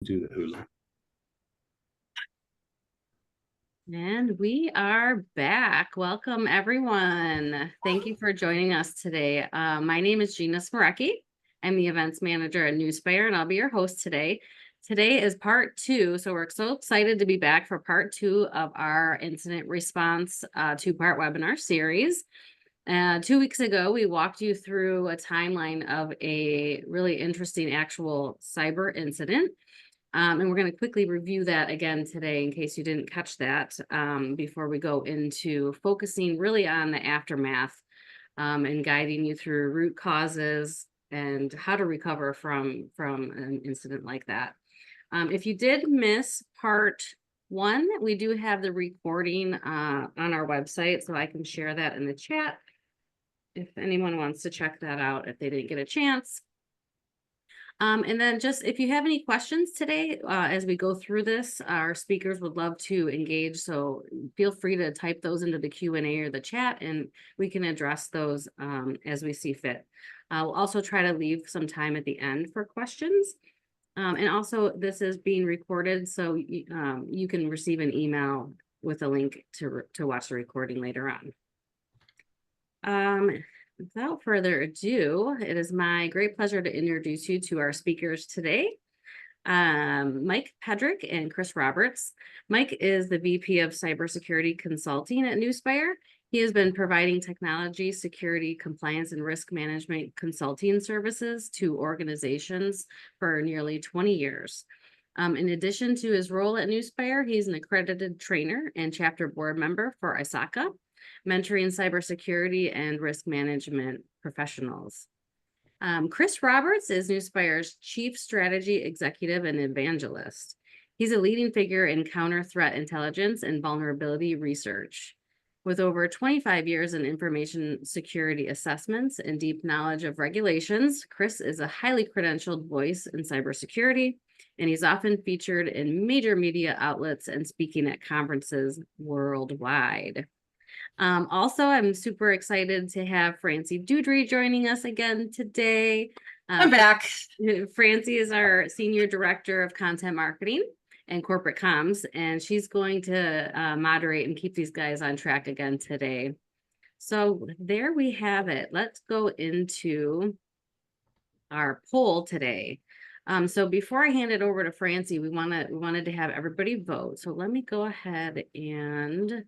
Do the hula. And we are back. Welcome, everyone. Thank you for joining us today. My name is Gina Smarecki. I'm the events manager at Nuspire, and I'll be your host today. Today is part two, so we're so excited to be back for part two of our incident response two-part webinar series. 2 weeks ago, we walked you through a timeline of a really interesting actual cyber incident. And we're going to quickly review that again today in case you didn't catch that before we go into focusing really on the aftermath and guiding you through root causes and how to recover from an incident like that. If you did miss part one, we do have the recording on our website, so I can share that in the chat if anyone wants to check that out if they didn't get a chance. And then just if you have any questions today, as we go through this, our speakers would love to engage. So feel free to type those into the Q&A or the chat, and we can address those as we see fit. We'll also try to leave some time at the end for questions. And also this is being recorded, so you can receive an email with a link to watch the recording later on. Without further ado, it is my great pleasure to introduce you to our speakers today, Mike Pedrick and Chris Roberts. Mike is the VP of Cybersecurity Consulting at Nuspire. He has been providing technology, security, compliance, and risk management consulting services to organizations for nearly 20 years. In addition to his role at Nuspire, he's an accredited trainer and chapter board member for ISACA, mentoring cybersecurity and risk management professionals. Chris Roberts is Nuspire's Chief Strategy Executive and Evangelist. He's a leading figure in counter threat intelligence and vulnerability research. With over 25 years in information security assessments and deep knowledge of regulations, Chris is a highly credentialed voice in cybersecurity, and he's often featured in major media outlets and speaking at conferences worldwide. Also, I'm super excited to have Francie Dudrey joining us again today. I'm back. Francie is our Senior Director of Content Marketing and Corporate Comms, and she's going to moderate and keep these guys on track again today. So there we have it. Let's go into our poll today. So before I hand it over to Francie, we wanted to have everybody vote. So let me go ahead and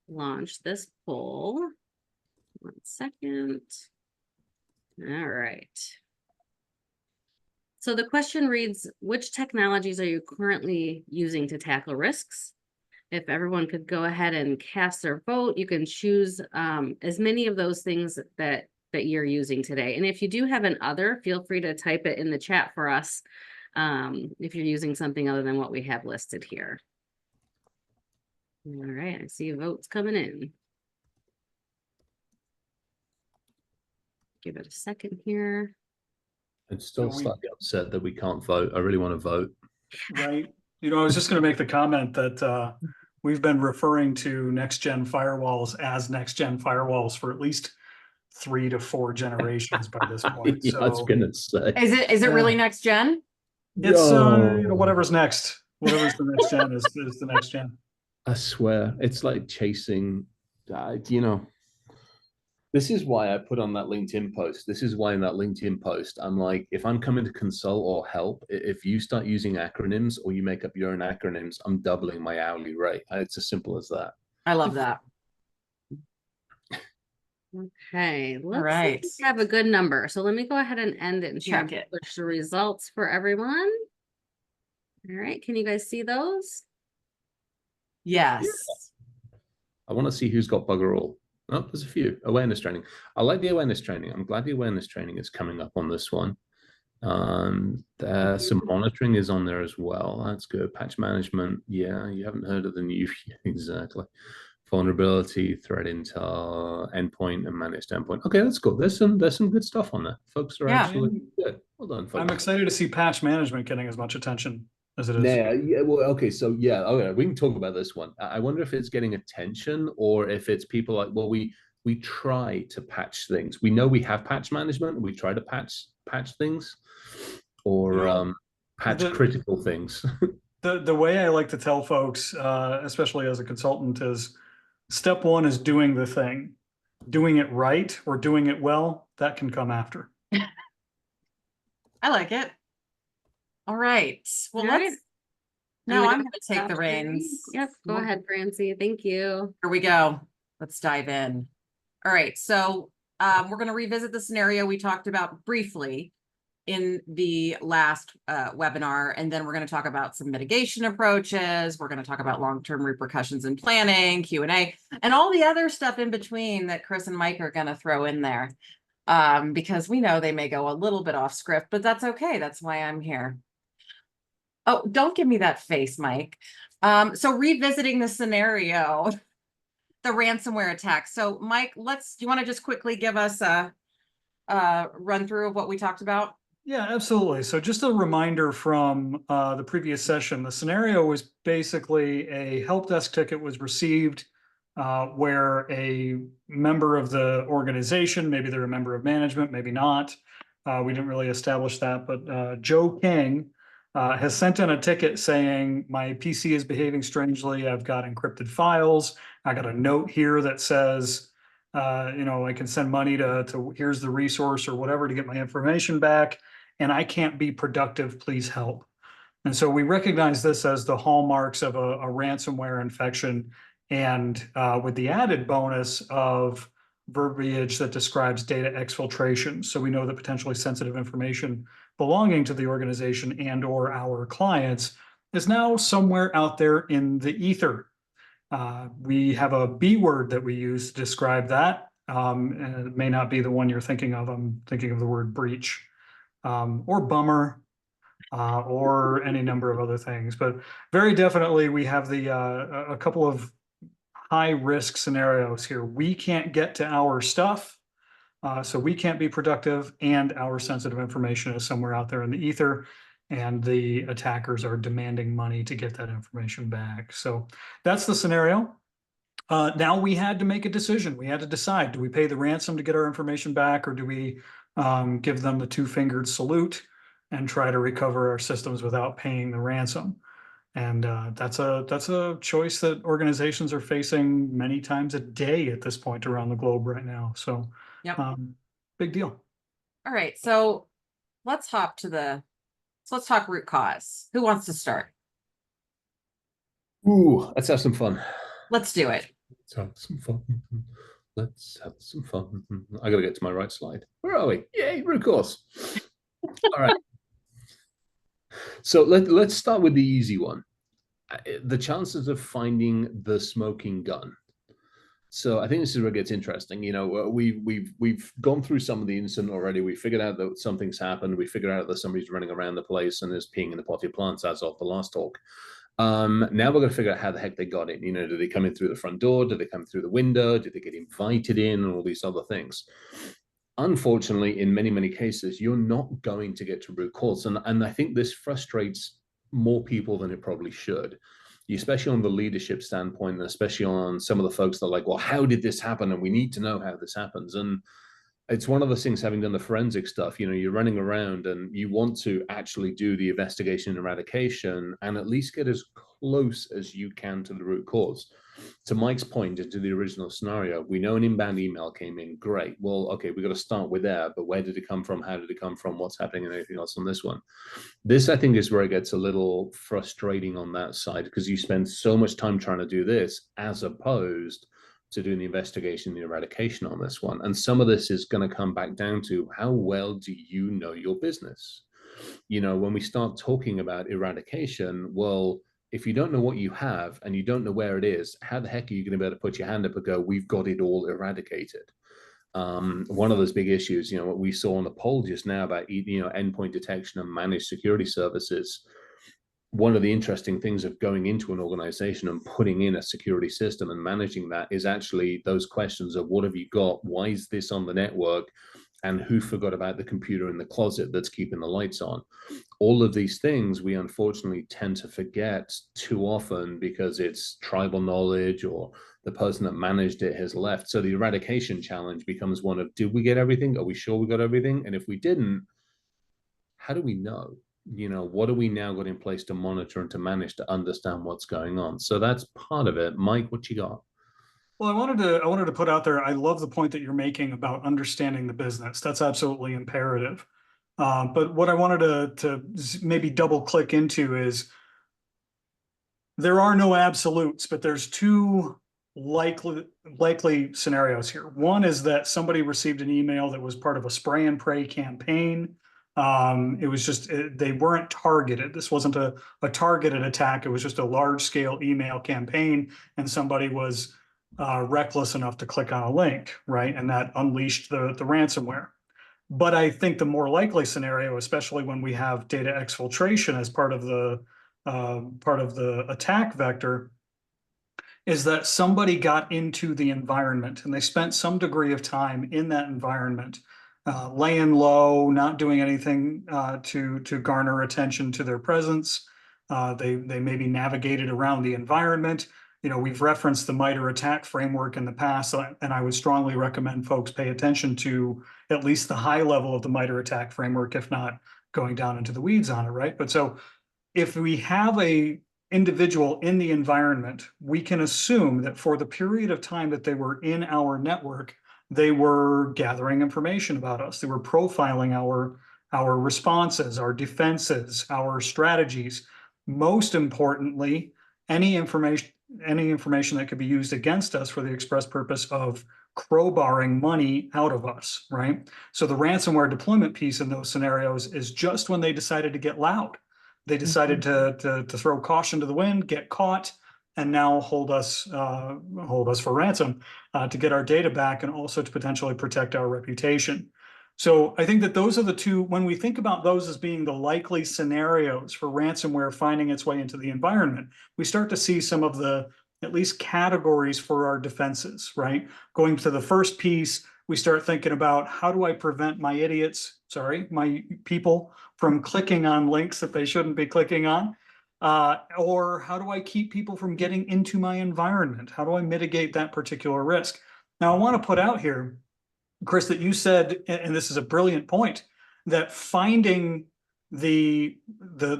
launch this poll. 1 second. All right. So the question reads, which technologies are you currently using to tackle risks? If everyone could go ahead and cast their vote, you can choose as many of those things that you're using today. And if you do have an other, feel free to type it in the chat for us if you're using something other than what we have listed here. All right, I see votes coming in. Give it a second here. I'm still slightly upset that we can't vote. I really want to vote. Right. You know, I was just going to make the comment that we've been referring to next-gen firewalls as next-gen firewalls for at least 3 to 4 generations by this point. Yeah, so I was going to say. Is it really next gen? It's you know, whatever's next. Whatever's the next gen is the next gen. I swear, it's like chasing, you know, this is why I put on that LinkedIn post. This is why in that LinkedIn post, I'm like, if I'm coming to consult or help, if you start using acronyms or you make up your own acronyms, I'm doubling my hourly rate. It's as simple as that. I love that. Okay, let's have a good number. So let me go ahead and end it and check it. Push the results for everyone. All right, can you guys see those? Yes. I want to see who's got bugger all. Oh, there's a few. Awareness training. I like the awareness training. I'm glad the awareness training is coming up on this one. Some monitoring is on there as well. That's good. Patch management. Yeah, you haven't heard of the new exactly. Vulnerability, threat intel, endpoint, and managed endpoint. Okay, that's cool. There's some good stuff on there. Folks are actually good. Well done, folks. I'm excited to see patch management getting as much attention as it is. Yeah, well, okay, so yeah, okay, we can talk about this one. I wonder if it's getting attention or if it's people like, well, we try to patch things. We know we have patch management. We try to patch things, or patch The- critical things. The way I like to tell folks, especially as a consultant, is step one is doing the thing. Doing it right or doing it well, that can come after. I like it. All right. Well, All right. let's, now And I'm the going to take the reins. Yep, go ahead, Francie. Thank you. Here we go. Let's dive in. All right. So we're going to revisit the scenario we talked about briefly in the last webinar, and then we're going to talk about some mitigation approaches. We're going to talk about long-term repercussions and planning, Q&A, and all the other stuff in between that Chris and Mike are going to throw in there, because we know they may go a little bit off script, but that's okay. That's why I'm here. Oh, don't give me that face, Mike. So revisiting the scenario, the ransomware attack. So Mike, do you want to just quickly give us a run through of what we talked about? Yeah, absolutely. So just a reminder from the previous session, the scenario was basically a help desk ticket was received where a member of the organization, maybe they're a member of management, maybe not. We didn't really establish that, but Joe King has sent in a ticket saying, my PC is behaving strangely. I've got encrypted files. I got a note here that says, I can send money to here's the resource or whatever to get my information back, and I can't be productive, please help. And so we recognize this as the hallmarks of a ransomware infection, and with the added bonus of verbiage that describes data exfiltration. So we know that potentially sensitive information belonging to the organization and or our clients is now somewhere out there in the ether. We have a B word that we use to describe that. And it may not be the one you're thinking of. I'm thinking of the word breach, or bummer, or any number of other things. But very definitely we have a couple of high risk scenarios here. We can't get to our stuff, so we can't be productive, and our sensitive information is somewhere out there in the ether, and the attackers are demanding money to get that information back. So that's the scenario. Now we had to make a decision. We had to decide, do we pay the ransom to get our information back, or do we give them the two-fingered salute and try to recover our systems without paying the ransom? And that's a choice that organizations are facing many times a day at this point around the globe right now. So Yep. Big deal. All right. So let's talk root cause. Who wants to start? Ooh, let's have some fun. Let's do it. Let's have some fun. Let's have some fun. I gotta get to my right slide. Where are we? Yay, root cause. All right. So let's start with the easy one. The chances of finding the smoking gun. So I think this is where it gets interesting. We've gone through some of the incident already. We figured out that something's happened. We figured out that somebody's running around the place and is peeing in the potted plants as of the last talk. Now we're going to figure out how the heck they got in. Do they come in through the front door? Do they come through the window? Did they get invited in? And all these other things. Unfortunately, in many, many cases, you're not going to get to root cause. And I think this frustrates more people than it probably should, especially on the leadership standpoint, and especially on some of the folks that are like, well, how did this happen? And we need to know how this happens. And it's one of those things, having done the forensic stuff, you're running around and you want to actually do the investigation and eradication and at least get as close as you can to the root cause. To Mike's point, into the original scenario, we know an inbound email came in. Great. Well, okay, we've got to start with there, but where did it come from? How did it come from? What's happening? And anything else on this one? This, I think, is where it gets a little frustrating on that side, because you spend so much time trying to do this as opposed to doing the investigation and the eradication on this one. And some of this is going to come back down to how well do you know your business? When we start talking about eradication, well, if you don't know what you have and you don't know where it is, how the heck are you going to be able to put your hand up and go, we've got it all eradicated? One of those big issues, what we saw on the poll just now about, endpoint detection and managed security services. One of the interesting things of going into an organization and putting in a security system and managing that is actually those questions of what have you got? Why is this on the network? And who forgot about the computer in the closet that's keeping the lights on? All of these things we unfortunately tend to forget too often because it's tribal knowledge or the person that managed it has left. So the eradication challenge becomes one of, did we get everything? Are we sure we got everything? And if we didn't, how do we know? you know, what are we now got in place to monitor and to manage to understand what's going on? So that's part of it. Mike, what you got? Well, I wanted to put out there, I love the point that you're making about understanding the business. That's absolutely imperative. But what I wanted to maybe double click into is there are no absolutes, but there's two likely scenarios here. One is that somebody received an email that was part of a spray and pray campaign. It was just, they weren't targeted. This wasn't a targeted attack. It was just a large scale email campaign, and somebody was reckless enough to click on a link, right? And that unleashed the ransomware. But I think the more likely scenario, especially when we have data exfiltration as part of the attack vector, is that somebody got into the environment and they spent some degree of time in that environment, laying low, not doing anything to garner attention to their presence. They maybe navigated around the environment. You know, we've referenced the MITRE attack framework in the past, and I would strongly recommend folks pay attention to at least the high level of the MITRE attack framework, if not going down into the weeds on it, right? But so if we have a individual in the environment, we can assume that for the period of time that they were in our network, they were gathering information about us. They were profiling our responses, our defenses, our strategies. Most importantly, any information that could be used against us for the express purpose of crowbarring money out of us, right? So the ransomware deployment piece in those scenarios is just when they decided to get loud. They decided to throw caution to the wind, get caught, and now hold us for ransom to get our data back, and also to potentially protect our reputation. So I think that those are the two, when we think about those as being the likely scenarios for ransomware finding its way into the environment, we start to see some of the, at least, categories for our defenses, right? Going to the first piece, we start thinking about, how do I prevent my people from clicking on links that they shouldn't be clicking on? Or how do I keep people from getting into my environment? How do I mitigate that particular risk? Now, I want to put out here, Chris, that you said, and this is a brilliant point, that finding the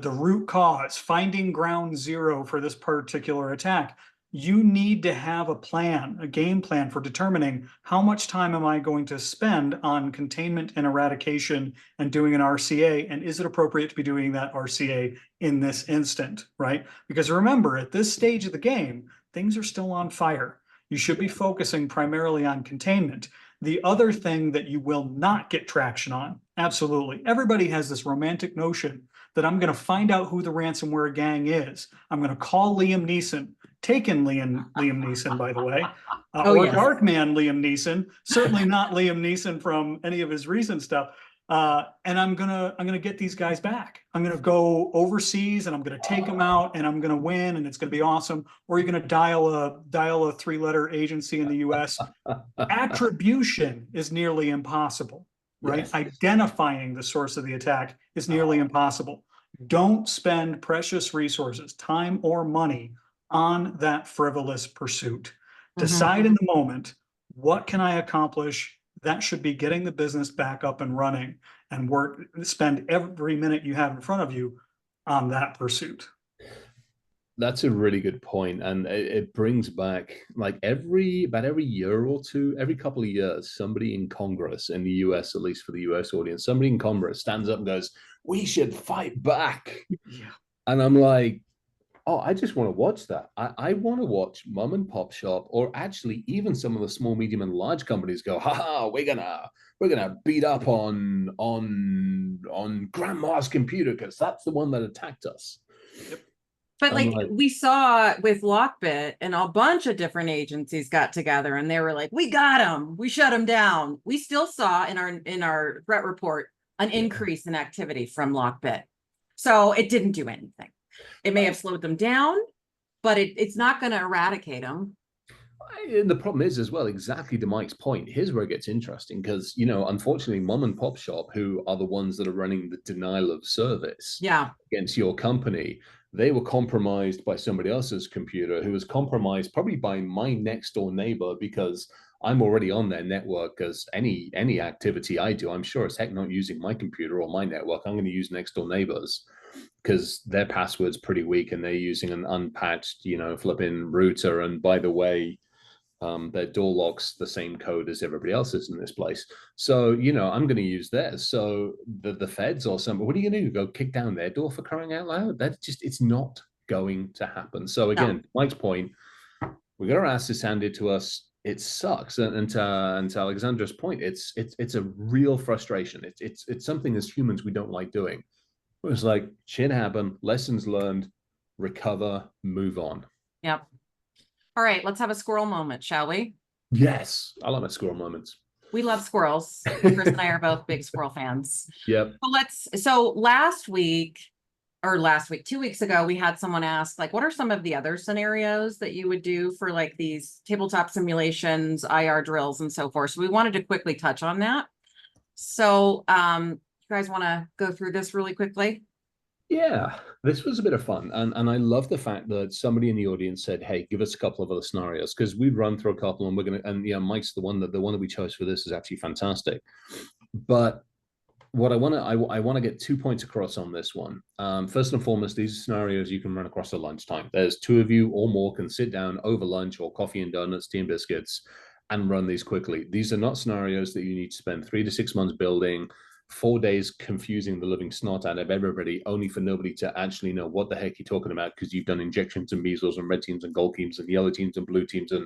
root cause, finding ground zero for this particular attack, you need to have a plan, a game plan for determining how much time am I going to spend on containment and eradication and doing an RCA, and is it appropriate to be doing that RCA in this instant, right? Because remember, at this stage of the game, things are still on fire. You should be focusing primarily on containment. The other thing that you will not get traction on, absolutely, everybody has this romantic notion that I'm going to find out who the ransomware gang is. I'm going to call Liam Neeson, taken Liam Neeson, by the way, or yes. Darkman Liam Neeson, certainly not Liam Neeson from any of his recent stuff. And I'm gonna get these guys back. I'm gonna go overseas and I'm gonna take them out and I'm gonna win and it's gonna be awesome. Or you're gonna dial a 3-letter agency in the US. Attribution is nearly impossible, right? Yes. Identifying the source of the attack is nearly impossible. Don't spend precious resources, time or money, on that frivolous pursuit. Decide in the moment, what can I accomplish? That should be getting the business back up and running, and spend every minute you have in front of you on that pursuit. That's a really good point, and it brings back, like, about every year or two, every couple of years, somebody in Congress in the US, at least for the US audience, somebody in Congress stands up and goes, "We should fight back." Yeah. And I'm like, oh, I just want to watch that. I want to watch mom and pop shop, or actually even some of the small, medium, and large companies go, "Ha, we're gonna beat up on grandma's computer because that's the one that attacked us." Yep. But like we saw with Lockbit, and a bunch of different agencies got together and they were like, "We got him, we shut him down." We still saw in our threat report an increase in activity from Lockbit. So it didn't do anything. It may have slowed them down, but it's not going to eradicate them. And the problem is, as well, exactly to Mike's point, here's where it gets interesting, because, you know, unfortunately, mom and pop shop, who are the ones that are running the denial of service against your company, they were compromised by somebody else's computer, who was compromised probably by my next door neighbor, because I'm already on their network. Because any activity I do, I'm sure as heck not using my computer or my network. I'm going to use next door neighbors. because their password's pretty weak and they're using an unpatched, flipping router. And by the way, their door locks the same code as everybody else's in this place. So, I'm going to use theirs. So the feds or something, what are you going to do? Go kick down their door for crying out loud? That's just, it's not going to happen. So again, Mike's point, we got our asses handed to us. It sucks. And to Alexandra's point, it's a real frustration. It's something as humans we don't like doing. It was like, shit happened, lessons learned, recover, move on. Yep. All right, let's have a squirrel moment, shall we? Yes, I love my squirrel moments. We love squirrels. Chris and I are both big squirrel fans. Yep. So 2 weeks ago, we had someone ask, like, what are some of the other scenarios that you would do for like these tabletop simulations, IR drills, and so forth? So we wanted to quickly touch on that. So you guys want to go through this really quickly? Yeah, this was a bit of fun. And I love the fact that somebody in the audience said, hey, give us a couple of other scenarios, because we'd run through a couple and Mike's the one that we chose for this is actually fantastic. But what I want to get 2 points across on this one. First and foremost, these scenarios you can run across at lunchtime. There's 2 of you or more can sit down over lunch or coffee and donuts, tea and biscuits, and run these quickly. These are not scenarios that you need to spend 3 to 6 months building, 4 days confusing the living snot out of everybody, only for nobody to actually know what the heck you're talking about, because you've done injections and measles and red teams and gold teams and yellow teams and blue teams. And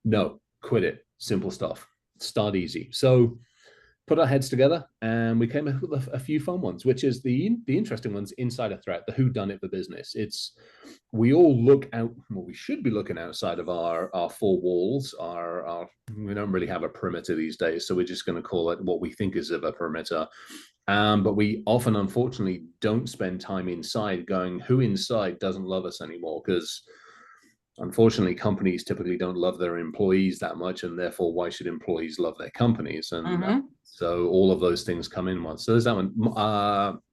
no, quit it. Simple stuff. Start easy. So put our heads together and we came up with a few fun ones, which is the interesting ones inside a threat, the who done it for business. We all look out, well, we should be looking outside of our 4 walls. We don't really have a perimeter these days, so we're just going to call it what we think is of a perimeter. But we often, unfortunately, don't spend time inside going, who inside doesn't love us anymore? Because unfortunately, companies typically don't love their employees that much, and therefore, why should employees love their companies? And so all of those things come in once. So there's that one.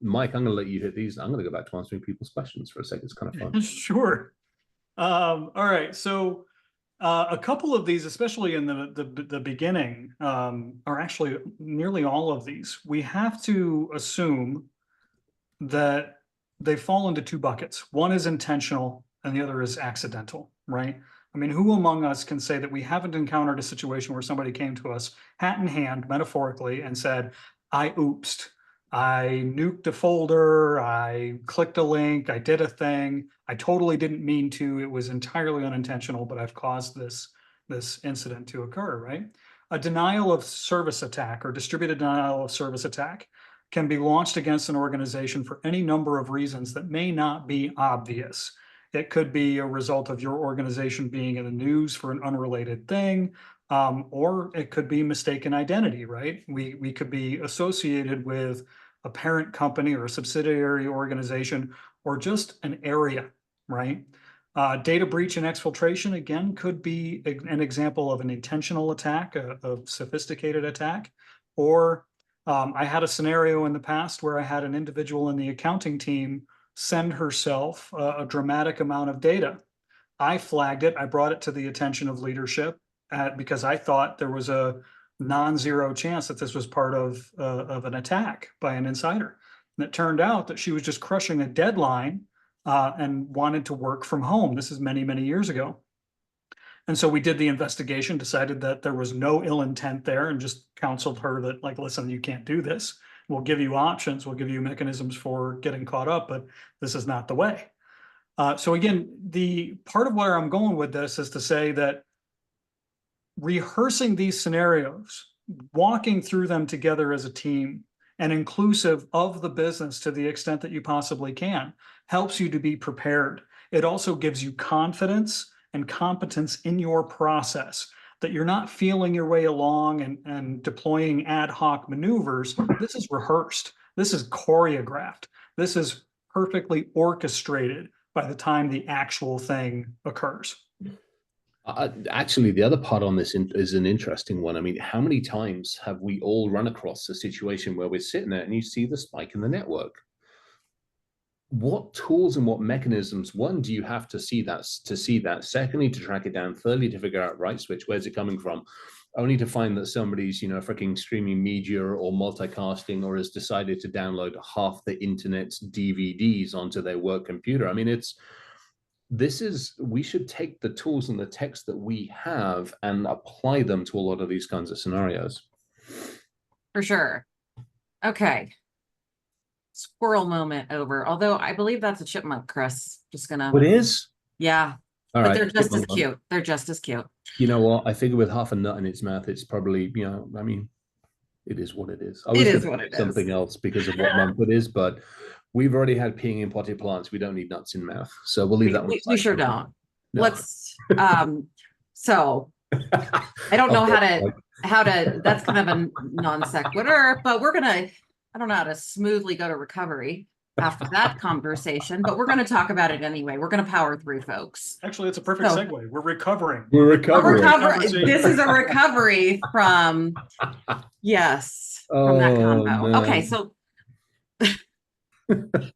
Mike, I'm going to let you hit these. I'm going to go back to answering people's questions for a second. It's kind of fun. Sure. All right. So a couple of these, especially in the beginning, are actually nearly all of these. We have to assume that they fall into 2 buckets. One is intentional and the other is accidental, right? I mean, who among us can say that we haven't encountered a situation where somebody came to us hat in hand, metaphorically, and said, I oopsed, I nuked a folder, I clicked a link, I did a thing, I totally didn't mean to, it was entirely unintentional, but I've caused this incident to occur, right? A denial of service attack or distributed denial of service attack can be launched against an organization for any number of reasons that may not be obvious. It could be a result of your organization being in the news for an unrelated thing, or it could be mistaken identity, right? We could be associated with a parent company or a subsidiary organization, or just an area, right? Data breach and exfiltration, again, could be an example of an intentional attack, a sophisticated attack. Or I had a scenario in the past where I had an individual in the accounting team send herself a dramatic amount of data. I flagged it. I brought it to the attention of leadership because I thought there was a non-zero chance that this was part of an attack by an insider. And it turned out that she was just crushing a deadline and wanted to work from home. This is many, many years ago. And so we did the investigation, decided that there was no ill intent there, and just counseled her that, like, listen, you can't do this. We'll give you options. We'll give you mechanisms for getting caught up, but this is not the way. So again, the part of where I'm going with this is to say that rehearsing these scenarios, walking through them together as a team, and inclusive of the business to the extent that you possibly can, helps you to be prepared. It also gives you confidence and competence in your process, that you're not feeling your way along and deploying ad hoc maneuvers. This is rehearsed. This is choreographed. This is perfectly orchestrated by the time the actual thing occurs. Actually, the other part on this is an interesting one. I mean, how many times have we all run across a situation where we're sitting there and you see the spike in the network? What tools and what mechanisms, one, do you have to see that? Secondly, to track it down. Thirdly, to figure out right switch, where's it coming from? only to find that somebody's, freaking streaming media or multicasting or has decided to download half the internet's DVDs onto their work computer. I mean, we should take the tools and the text that we have and apply them to a lot of these kinds of scenarios. For sure. Okay. Squirrel moment over. Although I believe that's a chipmunk, Chris. Just gonna. It is? Yeah. All but right, they're just as cute. They're just as cute. You know what? I figure with half a nut in its mouth, it's probably, I mean, it is what it is. I was It is gonna what it say something is. else because of what month it is, but we've already had peeing in potted plants. We don't need nuts in mouth. So we'll leave that one. We sure don't. No. Let's so I don't know how to that's kind of a non sequitur, but I don't know how to smoothly go to recovery after that conversation, but we're going to talk about it anyway. We're going to power through, folks. Actually, it's a perfect segue. We're recovering. We're recovering. This is a recovery from from that combo. No. Okay, so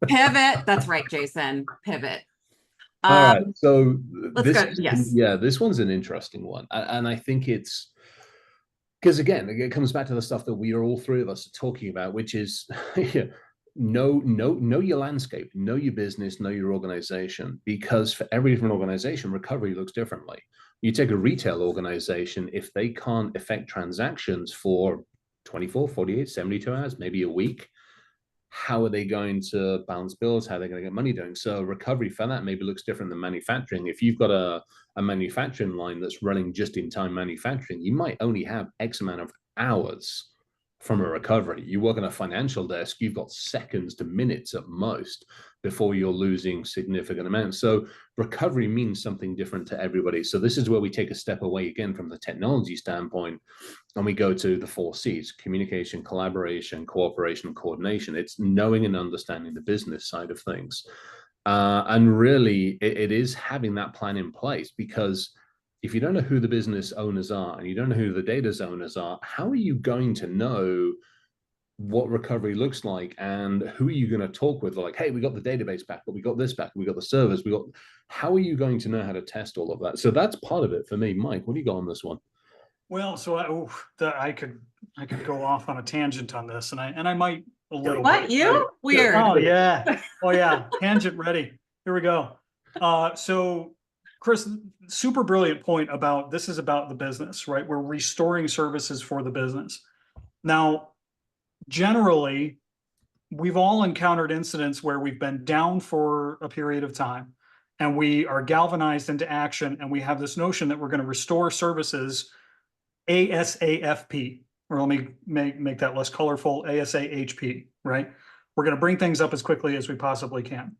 pivot. That's right, Jason. Pivot. All right. So let's go. Yes. Yeah, this one's an interesting one. And I think it's because again, it comes back to the stuff that we are all three of us are talking about, which is know your landscape, know your business, know your organization, because for every different organization, recovery looks differently. You take a retail organization, if they can't effect transactions for 24, 48, 72 hours, maybe a week, how are they going to balance bills? How are they going to get money doing? So recovery for that maybe looks different than manufacturing. If you've got a manufacturing line that's running just in time manufacturing, you might only have X amount of hours from a recovery. You work on a financial desk, you've got seconds to minutes at most before you're losing significant amounts. So recovery means something different to everybody. So this is where we take a step away again from the technology standpoint, and we go to the 4 C's: communication, collaboration, cooperation, coordination. It's knowing and understanding the business side of things. And really, it is having that plan in place, because if you don't know who the business owners are and you don't know who the data owners are, how are you going to know what recovery looks like? And who are you going to talk with? Like, hey, we got the database back, but we got this back, we got the servers, how are you going to know how to test all of that? So that's part of it for me. Mike, what do you got on this one? Well, so I could go off on a tangent on this, and I might a little What, bit. you? Weird. Oh yeah. Tangent ready. Here we go. So Chris, super brilliant point about this is about the business, right? We're restoring services for the business. Now, generally, we've all encountered incidents where we've been down for a period of time and we are galvanized into action, and we have this notion that we're going to restore services ASAFP, or let me make that less colorful, ASAHP, right? We're going to bring things up as quickly as we possibly can.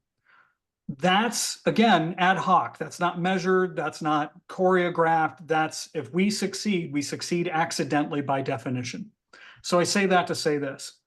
That's, again, ad hoc. That's not measured. That's not choreographed. That's, if we succeed accidentally by definition. So I say that to say this.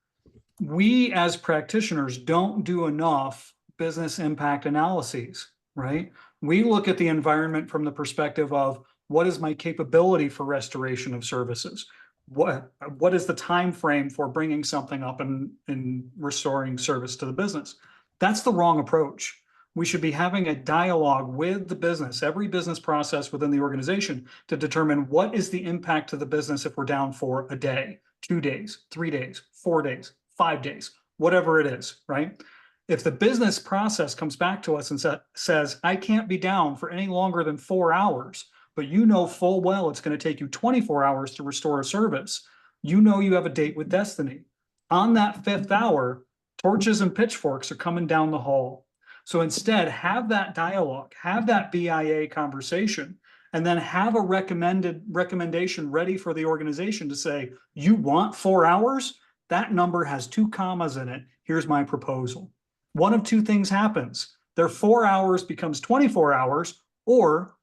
We as practitioners don't do enough business impact analyses, right? We look at the environment from the perspective of, what is my capability for restoration of services? What is the time frame for bringing something up and restoring service to the business? That's the wrong approach. We should be having a dialogue with the business, every business process within the organization, to determine what is the impact to the business if we're down for a day, 2 days, 3 days, 4 days, 5 days, whatever it is, right? If the business process comes back to us and says, I can't be down for any longer than 4 hours, but you know full well it's going to take you 24 hours to restore a service, you know you have a date with destiny. On that 5th hour, torches and pitchforks are coming down the hall. So instead, have that dialogue, have that BIA conversation, and then have a recommendation ready for the organization to say, you want 4 hours? That number has 2 commas in it. Here's my proposal. One of 2 things happens. Their 4 hours becomes 24 hours, or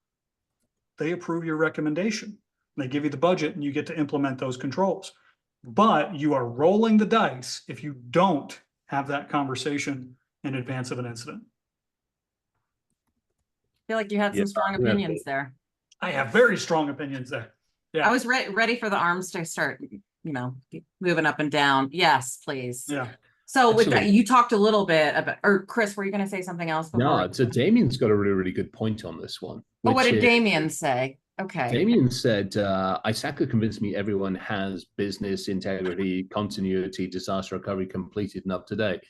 they approve your recommendation. They give you the budget and you get to implement those controls. But you are rolling the dice if you don't have that conversation in advance of an incident. I feel like you had some strong opinions there. I have very strong opinions there. Yeah. I was ready for the arms to start, moving up and down. Yes, please. Yeah. So with that, you talked a little bit about, or Chris, were you going to say something else? No, so Damien's got a really, really good point on this one. But what did Damien say? Okay. Damien said, Isaka convinced me everyone has business integrity, continuity, disaster recovery completed and up to date.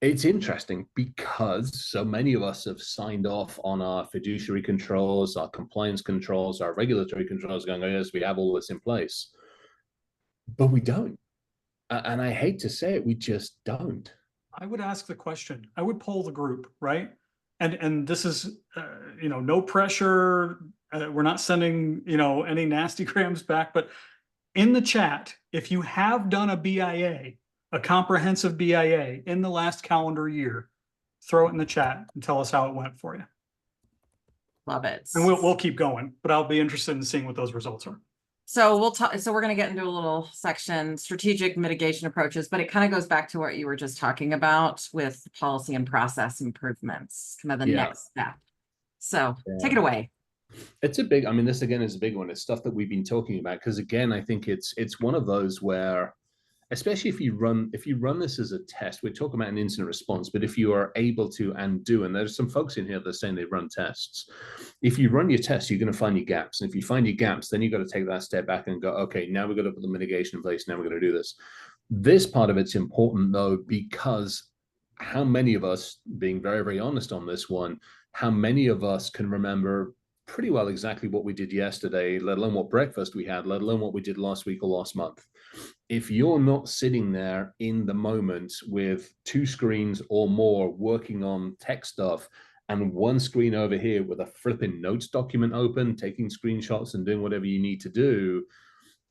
It's interesting because so many of us have signed off on our fiduciary controls, our compliance controls, our regulatory controls, going, oh, yes, we have all this in place. But we don't. And I hate to say it, we just don't. I would ask the question. I would poll the group, right? And this is, no pressure. We're not sending, any nasty grams back, but in the chat, if you have done a BIA, a comprehensive BIA in the last calendar year, throw it in the chat and tell us how it went for you. Love it. And we'll keep going, but I'll be interested in seeing what those results are. So we'll talk. So we're going to get into a little section, strategic mitigation approaches, but it kind of goes back to what you were just talking about with policy and process improvements, kind of the next step. So take it away. It's a big, I mean, this again is a big one. It's stuff that we've been talking about because again, I think it's one of those where, especially if you run this as a test, we're talking about an incident response, but if you are able to and do, and there's some folks in here that are saying they run tests. If you run your tests, you're going to find your gaps. And if you find your gaps, then you've got to take that step back and go, okay, now we've got to put the mitigation in place. Now we're going to do this. This part of it's important though, because how many of us, being very, very honest on this one, how many of us can remember pretty well exactly what we did yesterday, let alone what breakfast we had, let alone what we did last week or last month. If you're not sitting there in the moment with 2 screens or more working on tech stuff and one screen over here with a flipping notes document open, taking screenshots and doing whatever you need to do,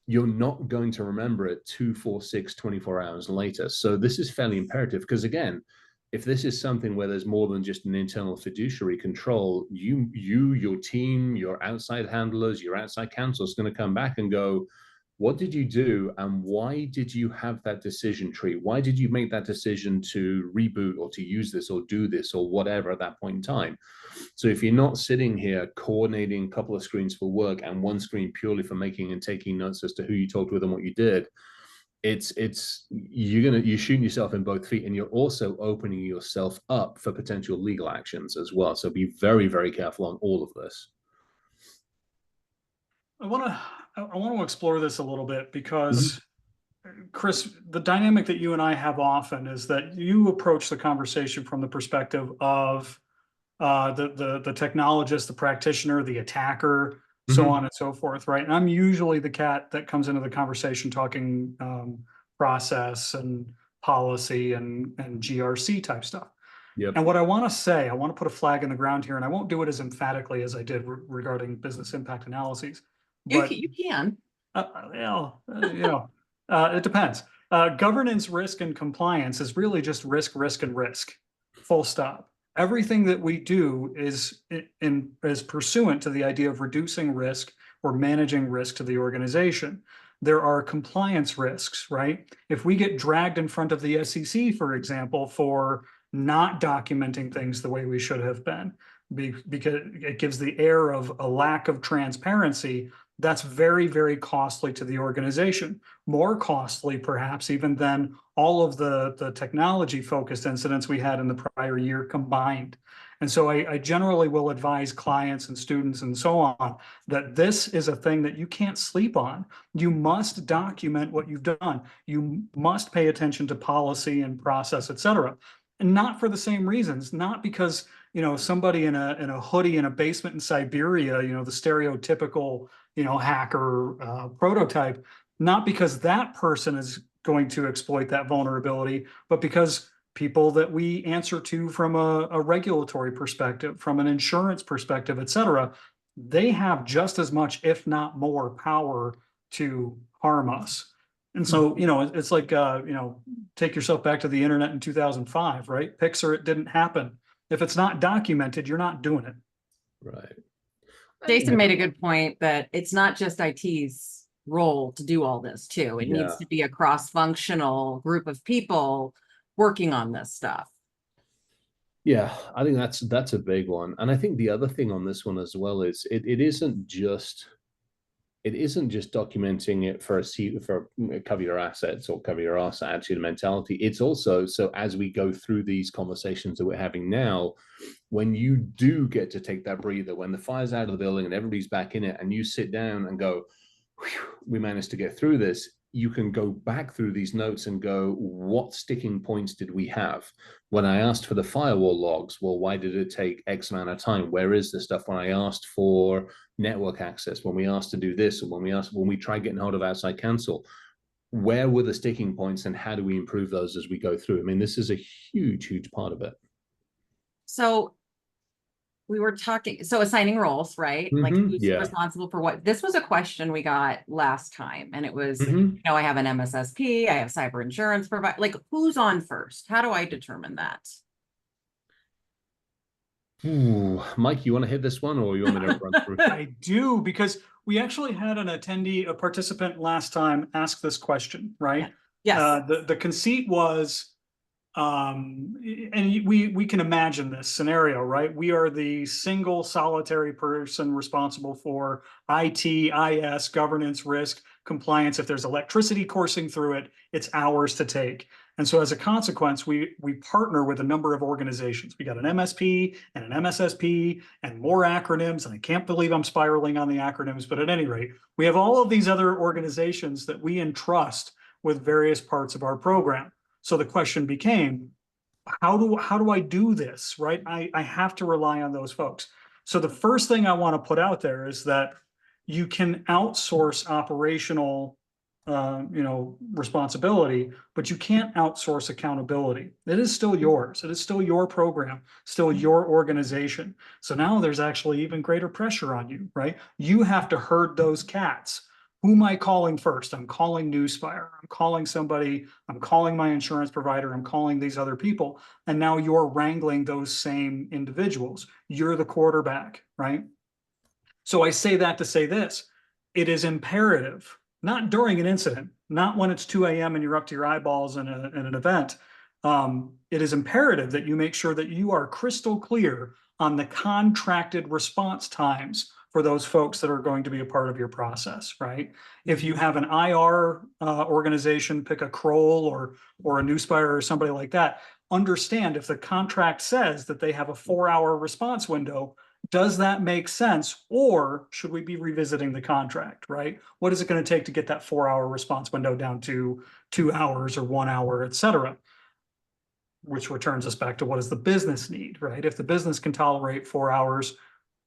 you're not going to remember it 2, 4, 6, 24 hours later. So this is fairly imperative because again, if this is something where there's more than just an internal fiduciary control, your team, your outside handlers, your outside counsel is going to come back and go, what did you do and why did you have that decision tree? Why did you make that decision to reboot or to use this or do this or whatever at that point in time? So if you're not sitting here coordinating a couple of screens for work and one screen purely for making and taking notes as to who you talked with and what you did, you're shooting yourself in both feet and you're also opening yourself up for potential legal actions as well. So be very, very careful on all of this. I want to explore this a little bit because Chris, the dynamic that you and I have often is that you approach the conversation from the perspective of the technologist, the practitioner, the attacker, so on and so forth, right? And I'm usually the cat that comes into the conversation talking process and policy and GRC type stuff. Yep. And what I want to say, I want to put a flag in the ground here, and I won't do it as emphatically as I did regarding business impact analyses. But, you can. It depends. Governance, risk, and compliance is really just risk, and risk. Full stop. Everything that we do is pursuant to the idea of reducing risk or managing risk to the organization. There are compliance risks, right? If we get dragged in front of the SEC, for example, for not documenting things the way we should have been, because it gives the air of a lack of transparency, that's very, very costly to the organization. More costly, perhaps, even than all of the technology-focused incidents we had in the prior year combined. And so I generally will advise clients and students and so on that this is a thing that you can't sleep on. You must document what you've done. You must pay attention to policy and process, et cetera. And not for the same reasons, not because, somebody in a hoodie in a basement in Siberia, the stereotypical, hacker prototype, not because that person is going to exploit that vulnerability, but because people that we answer to from a regulatory perspective, from an insurance perspective, et cetera, they have just as much, if not more, power to harm us. And so, it's like, take yourself back to the internet in 2005, right? Pixar, it didn't happen. If it's not documented, you're not doing it. Right. Jason made a good point that it's not just IT's role to do all this too. It needs to be a cross-functional group of people working on this stuff. Yeah, I think that's a big one. And I think the other thing on this one as well is it isn't just it isn't just documenting it for cover your assets or cover your ass attitude and mentality. It's also, so as we go through these conversations that we're having now, when you do get to take that breather, when the fire's out of the building and everybody's back in it, and you sit down and go, we managed to get through this, you can go back through these notes and go, what sticking points did we have? When I asked for the firewall logs, well, why did it take X amount of time? Where is the stuff? When I asked for network access, when we asked to do this, and when we tried getting hold of outside counsel, where were the sticking points and how do we improve those as we go through? I mean, this is a huge part of it. So we were talking, so assigning roles, right? Like who's responsible for what? This was a question we got last time, and it was, you know, I have an MSSP, I have cyber insurance provider, like who's on first? How do I determine that? Ooh, Mike, you want to hit this one, or you want me to run through? I do, because we actually had an attendee, a participant last time ask this question, right? Yes. The conceit was, and we can imagine this scenario, right? We are the single solitary person responsible for IT, IS, governance, risk, compliance. If there's electricity coursing through it, it's ours to take. And so as a consequence, we partner with a number of organizations. We got an MSP and an MSSP and more acronyms. And I can't believe I'm spiraling on the acronyms, but at any rate, we have all of these other organizations that we entrust with various parts of our program. So the question became, how do I do this, right? I have to rely on those folks. So the first thing I want to put out there is that you can outsource operational, responsibility, but you can't outsource accountability. It is still yours. It is still your program, still your organization. So now there's actually even greater pressure on you, right? You have to herd those cats. Who am I calling first? I'm calling Nuspire. I'm calling somebody. I'm calling my insurance provider. I'm calling these other people. And now you're wrangling those same individuals. You're the quarterback, right? So I say that to say this. It is imperative, not during an incident, not when it's 2 a.m. and you're up to your eyeballs in an event. It is imperative that you make sure that you are crystal clear on the contracted response times for those folks that are going to be a part of your process, right? If you have an IR organization, pick a Kroll or a Nuspire or somebody like that, understand if the contract says that they have a 4-hour response window, does that make sense? Or should we be revisiting the contract, right? What is it going to take to get that 4-hour response window down to 2 hours or 1 hour, et cetera? Which returns us back to what is the business need, right? If the business can tolerate 4 hours,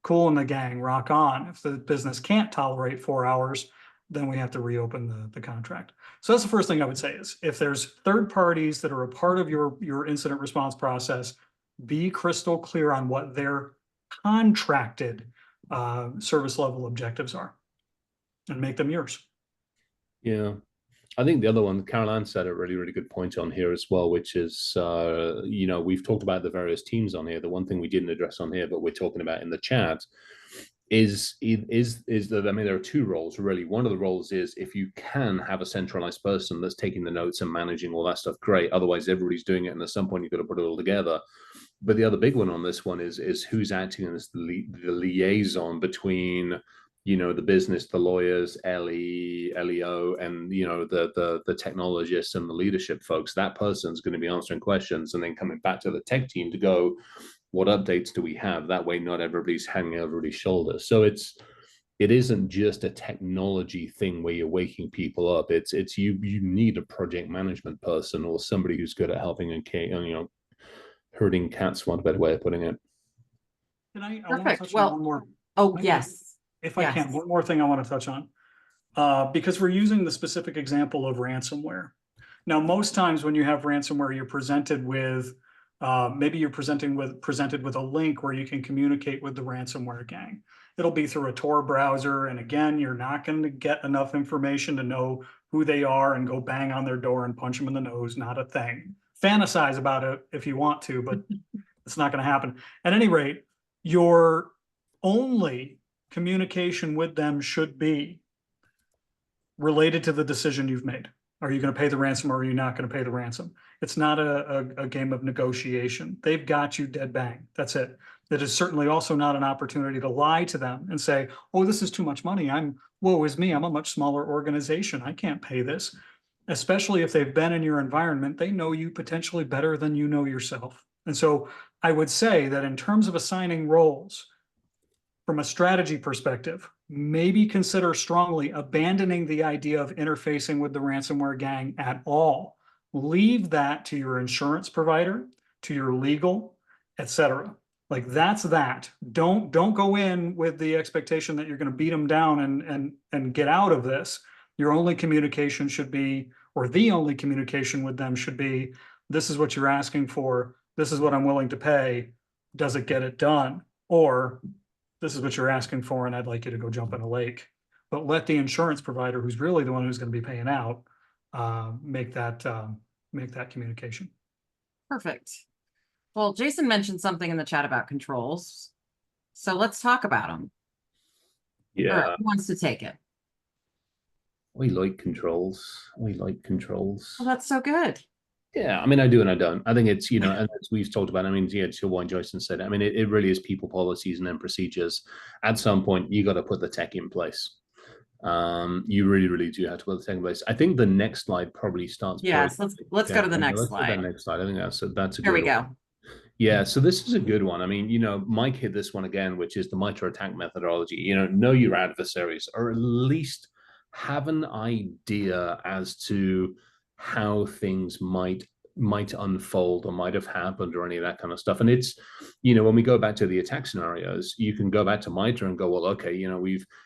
cool in the gang, rock on. If the business can't tolerate 4 hours, then we have to reopen the contract. So that's the first thing I would say is if there's third parties that are a part of your incident response process, be crystal clear on what their contracted service level objectives are and make them yours. Yeah. I think the other one, Caroline said a really good point on here as well, which is, we've talked about the various teams on here. The one thing we didn't address on here, but we're talking about in the chat is that, I mean, there are two roles really. One of the roles is if you can have a centralized person that's taking the notes and managing all that stuff, great. Otherwise, everybody's doing it. And at some point, you've got to put it all together. But the other big one on this one is who's acting as the liaison between, the business, the lawyers, LEO, and, the technologists and the leadership folks. That person's going to be answering questions and then coming back to the tech team to go, what updates do we have? That way, not everybody's hanging over everybody's shoulders. So it isn't just a technology thing where you're waking people up. It's you need a project management person or somebody who's good at helping and herding cats, for a better way of putting it. Can I Perfect. Well, one more? Oh, yes. If I can, one more thing I want to touch on, because we're using the specific example of ransomware. Now, most times when you have ransomware, you're presented with, maybe you're presented with a link where you can communicate with the ransomware gang. It'll be through a Tor browser. And again, you're not going to get enough information to know who they are and go bang on their door and punch them in the nose. Not a thing. Fantasize about it if you want to, but it's not going to happen. At any rate, your only communication with them should be related to the decision you've made. Are you going to pay the ransom or are you not going to pay the ransom? It's not a game of negotiation. They've got you dead bang. That's it. It is certainly also not an opportunity to lie to them and say, oh, this is too much money. Woe is me. I'm a much smaller organization. I can't pay this. Especially if they've been in your environment, they know you potentially better than you know yourself. And so I would say that in terms of assigning roles, from a strategy perspective, maybe consider strongly abandoning the idea of interfacing with the ransomware gang at all. Leave that to your insurance provider, to your legal, etc. Like that's that. Don't go in with the expectation that you're going to beat them down and get out of this. Your only communication should be, or the only communication with them should be, this is what you're asking for. This is what I'm willing to pay. Does it get it done? Or this is what you're asking for, and I'd like you to go jump in a lake. But let the insurance provider, who's really the one who's going to be paying out, make that communication. Perfect. Well, Jason mentioned something in the chat about controls. So let's talk about them. Yeah. All right, who wants to take it? We like controls. We like controls. Well, that's so good. Yeah, I mean, I do and I don't. I think it's, and as we've talked about, I mean, yeah, to what Jason said, I mean, it really is people policies and then procedures. At some point, you got to put the tech in place. You really, really do have to put the tech in place. I think the next slide probably starts. Yes, let's go to the next slide. That next slide. I think that's a good There we go. Yeah, so this is a good one. I mean, Mike hit this one again, which is the MITRE attack methodology. Know your adversaries, or at least have an idea as to how things might unfold or might have happened or any of that kind of stuff. And it's, when we go back to the attack scenarios, you can go back to MITRE and go, well, okay,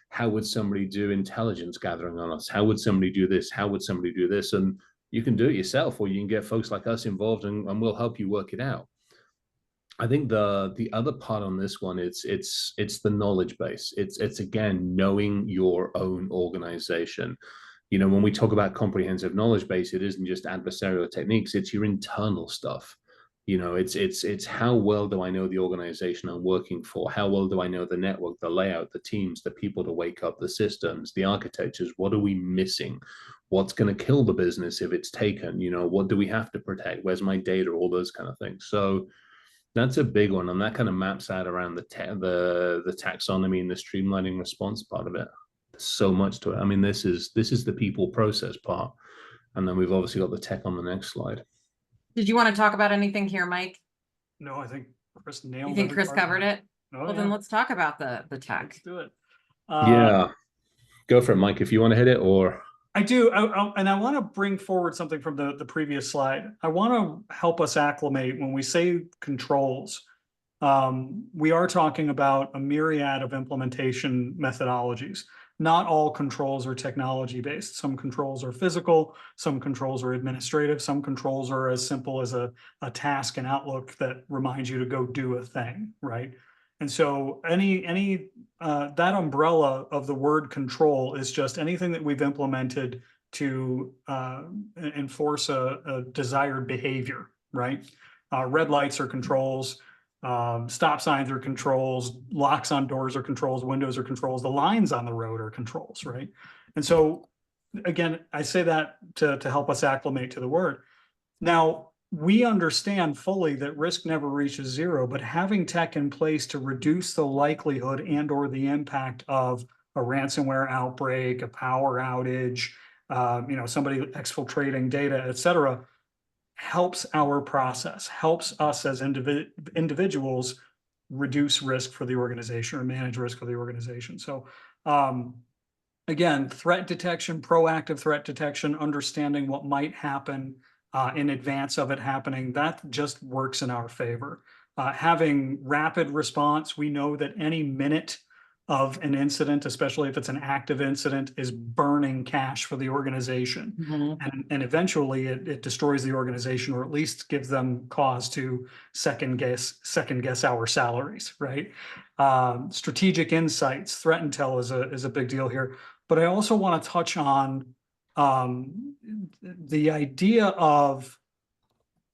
how would somebody do intelligence gathering on us? How would somebody do this? How would somebody do this? And you can do it yourself, or you can get folks like us involved and we'll help you work it out. I think the other part on this one, it's the knowledge base. It's again, knowing your own organization. When we talk about comprehensive knowledge base, it isn't just adversarial techniques, it's your internal stuff. It's how well do I know the organization I'm working for? How well do I know the network, the layout, the teams, the people to wake up, the systems, the architectures? What are we missing? What's going to kill the business if it's taken? What do we have to protect? Where's my data? All those kind of things. So that's a big one, and that kind of maps out around the taxonomy and the streamlining response part of it. There's so much to it. I mean, this is the people process part, and then we've obviously got the tech on the next slide. Did you want to talk about anything here, Mike? No, I think Chris nailed it. You think Chris covered it? Oh, well, then let's talk about the tech. Let's do it. Yeah, go for it, Mike, if you want to hit it. Or I do, and I want to bring forward something from the previous slide. I want to help us acclimate when we say controls. We are talking about a myriad of implementation methodologies. Not all controls are technology based. Some controls are physical, some controls are administrative, some controls are as simple as a task in Outlook that reminds you to go do a thing, right? And so that umbrella of the word control is just anything that we've implemented to enforce a desired behavior, right? Red lights are controls, stop signs are controls, locks on doors are controls, windows are controls, the lines on the road are controls, right? And so again, I say that to help us acclimate to the word. Now, we understand fully that risk never reaches zero, but having tech in place to reduce the likelihood and or the impact of a ransomware outbreak, a power outage, somebody exfiltrating data, et cetera, helps our process, helps us as individuals reduce risk for the organization or manage risk for the organization. So again, threat detection, proactive threat detection, understanding what might happen in advance of it happening, that just works in our favor. Having rapid response, we know that any minute of an incident, especially if it's an active incident, is burning cash for the organization. Mm-hmm. And eventually it destroys the organization, or at least gives them cause to second guess our salaries, right? Strategic insights, threat intel is a big deal here. But I also want to touch on the idea of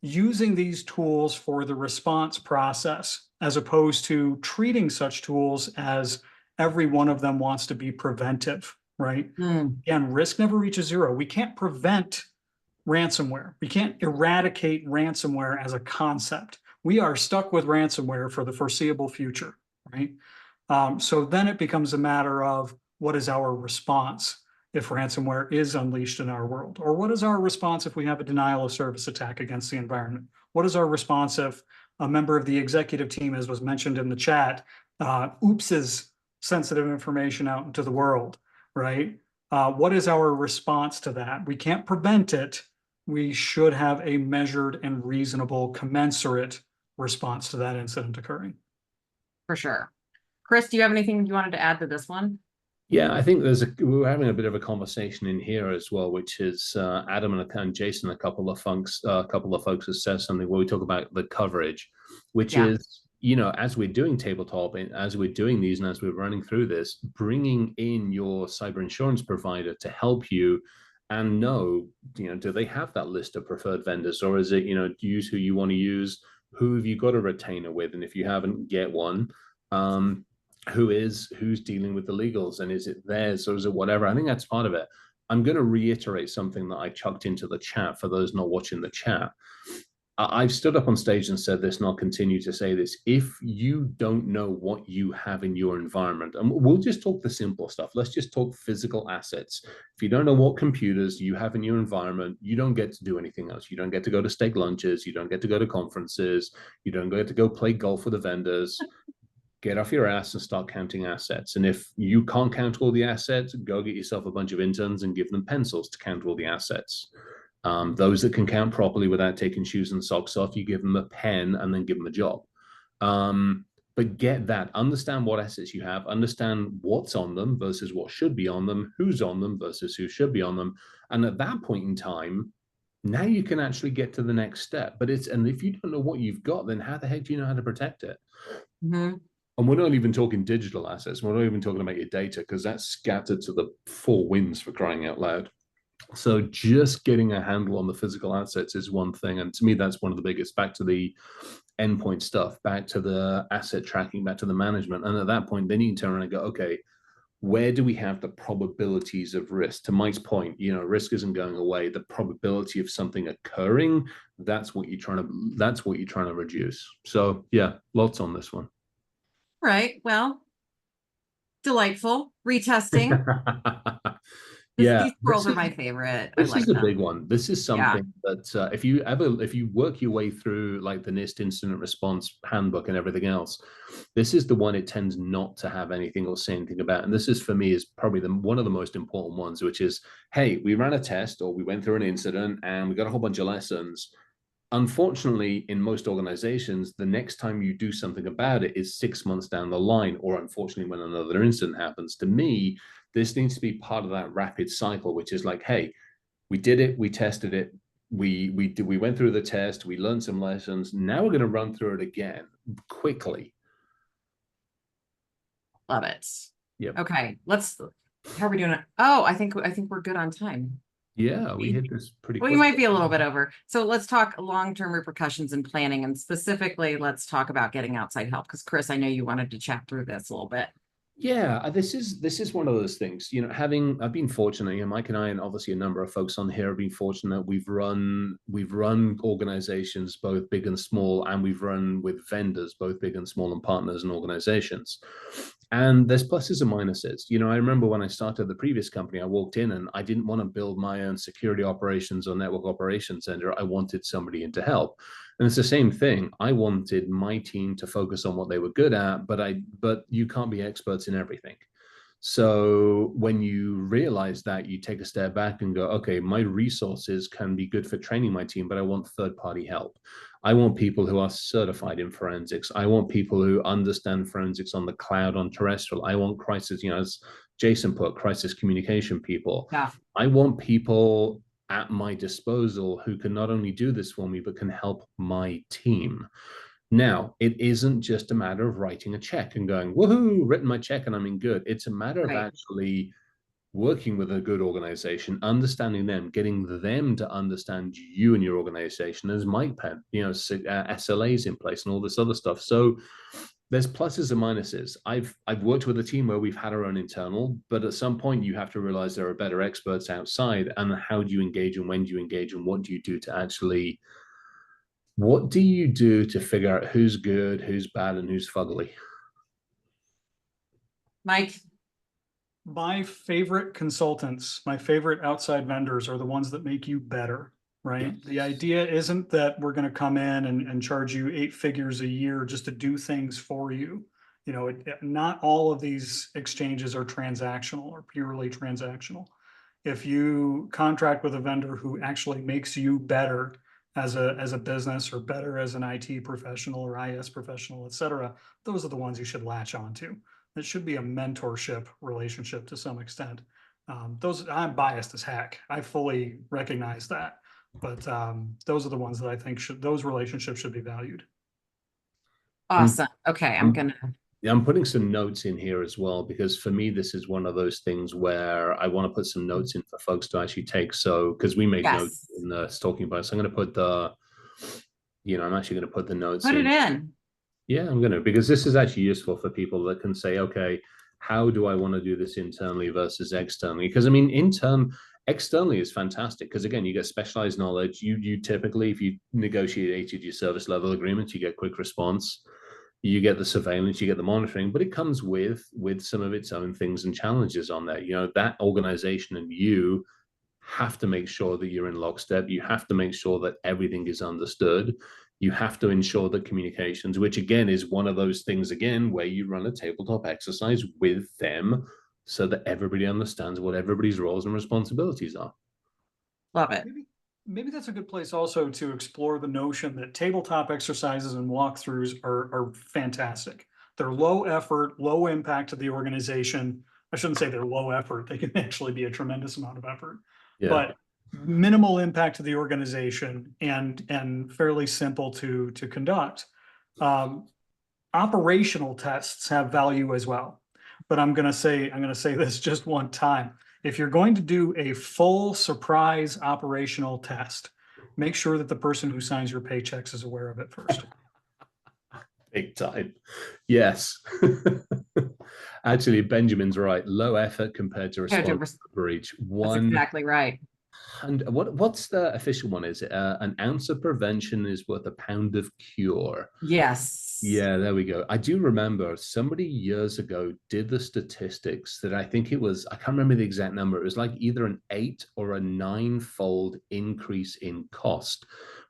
using these tools for the response process, as opposed to treating such tools as every one of them wants to be preventive, right? Again, risk never reaches zero. We can't prevent ransomware. We can't eradicate ransomware as a concept. we are stuck with ransomware for the foreseeable future, right? So then it becomes a matter of what is our response if ransomware is unleashed in our world? Or what is our response if we have a denial of service attack against the environment? What is our response if a member of the executive team, as was mentioned in the chat, oopses sensitive information out into the world, right? What is our response to that? We can't prevent it. We should have a measured and reasonable, commensurate response to that incident occurring. For sure. Chris, do you have anything you wanted to add to this one? Yeah, I think we're having a bit of a conversation in here as well, which is Adam and Jason, a couple of folks have said something where we talk about the coverage, which is, you know, as we're doing tabletop and as we're doing these and as we're running through this, bringing in your cyber insurance provider to help you and know, you know, do they have that list of preferred vendors, or is it, you know, use who you want to use, who have you got a retainer with, and if you haven't, get one. Who's dealing with the legals, and is it theirs or is it whatever? I think that's part of it. I'm going to reiterate something that I chucked into the chat for those not watching the chat. I've stood up on stage and said this, and I'll continue to say this. If you don't know what you have in your environment, and we'll just talk the simple stuff. Let's just talk physical assets. If you don't know what computers you have in your environment, you don't get to do anything else. You don't get to go to steak lunches. You don't get to go to conferences. You don't get to go play golf with the vendors. Get off your ass and start counting assets. And if you can't count all the assets, go get yourself a bunch of interns and give them pencils to count all the assets. Those that can count properly without taking shoes and socks off, you give them a pen and then give them a job. But get that, understand what assets you have, understand what's on them versus what should be on them, who's on them versus who should be on them. And at that point in time, now you can actually get to the next step. And if you don't know what you've got, then how the heck do you know how to protect it? Mm-hmm. And we're not even talking digital assets. We're not even talking about your data, because that's scattered to the four winds, for crying out loud. So just getting a handle on the physical assets is one thing. And to me, that's one of the biggest, back to the endpoint stuff, back to the asset tracking, back to the management. And at that point, then you can turn around and go, okay, where do we have the probabilities of risk? To Mike's point, you know, risk isn't going away. The probability of something occurring, that's what you're trying to reduce. So yeah, lots on this one. Right. Well, delightful. Retesting. Yeah, These scrolls are my favorite. This I like is a them. big one. This is something that if you work your way through like the NIST incident response handbook and everything else, this is the one it tends not to have anything or say anything about. And this is, for me, is probably one of the most important ones, which is, hey, we ran a test or we went through an incident and we got a whole bunch of lessons. Unfortunately, in most organizations, the next time you do something about it is 6 months down the line, or unfortunately, when another incident happens. To me, this needs to be part of that rapid cycle, which is like, hey, we did it, we tested it, we went through the test, we learned some lessons. Now we're going to run through it again quickly. Love it. Yep. Okay, how are we doing it? Oh, I think we're good on time. Yeah, we hit this pretty Well, quick. you might be a little bit over. So let's talk long-term repercussions and planning, and specifically, let's talk about getting outside help. Because Chris, I know you wanted to chat through this a little bit. Yeah, this is one of those things, you know, I've been fortunate, you know, Mike and I, and obviously a number of folks on here have been fortunate. We've run organizations, both big and small, and we've run with vendors, both big and small, and partners and organizations. And there's pluses and minuses. You know, I remember when I started the previous company, I walked in and I didn't want to build my own security operations or network operations center. I wanted somebody in to help. And it's the same thing. I wanted my team to focus on what they were good at, but you can't be experts in everything. So when you realize that, you take a step back and go, okay, my resources can be good for training my team, but I want third-party help. I want people who are certified in forensics. I want people who understand forensics on the cloud, on terrestrial. I want crisis, you know, as Jason put, crisis communication people. Yeah. I want people at my disposal who can not only do this for me, but can help my team. Now, it isn't just a matter of writing a check and going, woohoo, written my check and I'm in good. It's a matter of actually working with a good organization, understanding them, getting them to understand you and your organization, as Mike Penn, you know, SLAs in place and all this other stuff. So there's pluses and minuses. I've worked with a team where we've had our own internal, but at some point you have to realize there are better experts outside, and how do you engage and when do you engage and what do you do to actually What do you do to figure out who's good, who's bad, and who's fugly? Mike? My favorite consultants, my favorite outside vendors are the ones that make you better, right? Yeah. The idea isn't that we're going to come in and charge you 8 figures a year just to do things for you. You know, not all of these exchanges are transactional or purely transactional. If you contract with a vendor who actually makes you better as a business, or better as an IT professional or IS professional, et cetera, those are the ones you should latch onto. It should be a mentorship relationship to some extent. I'm biased as heck. I fully recognize that, but those are the ones that I think those relationships should be valued. Awesome. Okay, I'm putting some notes in here as well, because for me, this is one of those things where I want to put some notes in for folks to actually take. So, because we made notes in the talking about, so I'm going to put I'm actually going to put the notes put it in. Yeah, I'm going to, because this is actually useful for people that can say, okay, how do I want to do this internally versus externally? Because I mean, externally is fantastic, because again, you get specialized knowledge. You typically, if you negotiated your service level agreements, you get quick response, you get the surveillance, you get the monitoring, but it comes with some of its own things and challenges on there. You know, that organization and you have to make sure that you're in lockstep. You have to make sure that everything is understood. You have to ensure that communications, which again is one of those things again where you run a tabletop exercise with them so that everybody understands what everybody's roles and responsibilities are. Love it. Maybe that's a good place also to explore the notion that tabletop exercises and walkthroughs are fantastic. They're low effort, low impact to the organization. I shouldn't say they're low effort. They can actually be a tremendous amount of effort, but minimal impact to the organization and fairly simple to conduct. Operational tests have value as well, but I'm going to say this just one time. If you're going to do a full surprise operational test, make sure that the person who signs your paychecks is aware of it first. Big time. Yes. Actually, Benjamin's right. Low effort compared to response for each one. That's exactly right. And what's the official one? Is it an ounce of prevention is worth a pound of cure? Yes. Yeah, there we go. I do remember somebody years ago did the statistics that I think it was, I can't remember the exact number. It was like either an 8 or a 9-fold increase in cost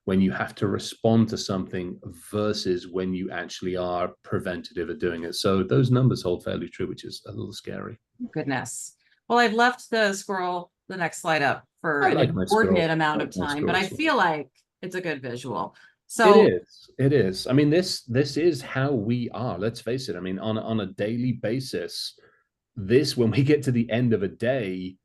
when you have to respond to something versus when you actually are preventative at doing it. So those numbers hold fairly true, which is a little scary. Goodness. Well, I've left the next slide up for an inordinate amount of time, but I feel like it's a good visual. So it is. I mean, this is how we are. Let's face it. I mean, on a daily basis, when we get to the end of a day,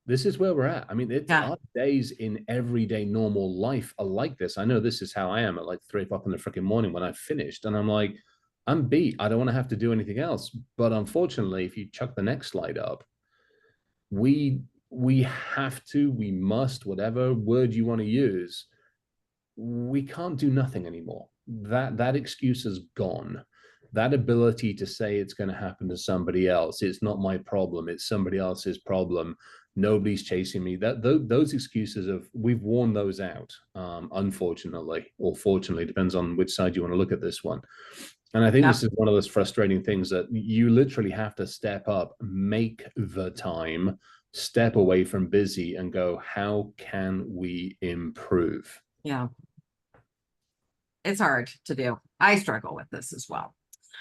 this is where we're at. I mean, our days in everyday normal life are like this. I know this is how I am at like 3 o'clock in the freaking morning when I've finished, and I'm like, I'm beat. I don't want to have to do anything else. But unfortunately, if you chuck the next slide up, we must, whatever word you want to use, we can't do nothing anymore. That excuse is gone. That ability to say it's going to happen to somebody else, it's not my problem, it's somebody else's problem, nobody's chasing me, those excuses we've worn those out, unfortunately, or fortunately, depends on which side you want to look at this one. And I think this is one of those frustrating things that you literally have to step up, make the time, step away from busy and go, how can we improve? Yeah. It's hard to do. I struggle with this as well.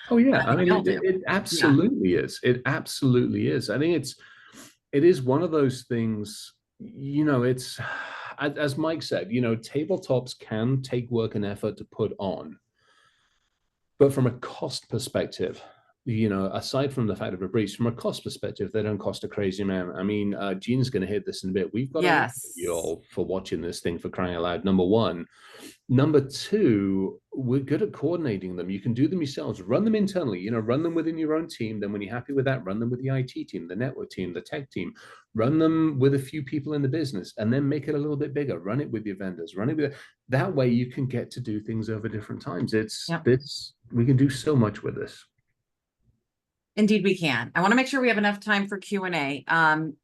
Oh yeah, I mean, it absolutely is. It absolutely is. I think it is one of those things, you know, it's, as Mike said, you know, tabletops can take work and effort to put on. But from a cost perspective, you know, aside from the fact of a breach, from a cost perspective, they don't cost a crazy amount. I mean, Gene's going to hit this in a bit. We've got to thank you all for watching this thing, for crying out loud, number one. Number two, we're good at coordinating them. You can do them yourselves, run them internally, you know, run them within your own team. Then when you're happy with that, run them with the IT team, the network team, the tech team, run them with a few people in the business, and then make it a little bit bigger. Run it with your vendors, run it with that way you can get to do things over different times. We can do so much with this. Indeed, we can. I want to make sure we have enough time for Q&A.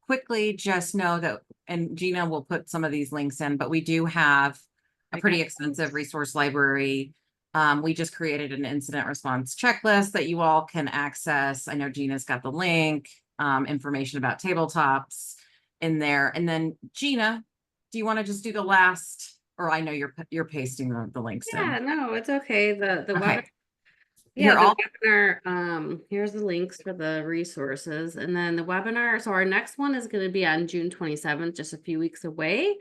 Quickly, just know that, and Gina will put some of these links in, but we do have a pretty extensive resource library. We just created an incident response checklist that you all can access. I know Gina's got the link, information about tabletops in there. And then Gina, do you want to just do the last, or I know you're pasting the links Yeah, in. no, it's okay. The Okay. webinar. Here, Yeah, all the webinar, here's the links for the resources. And then the webinar, so our next one is going to be on June 27th, just a few weeks away.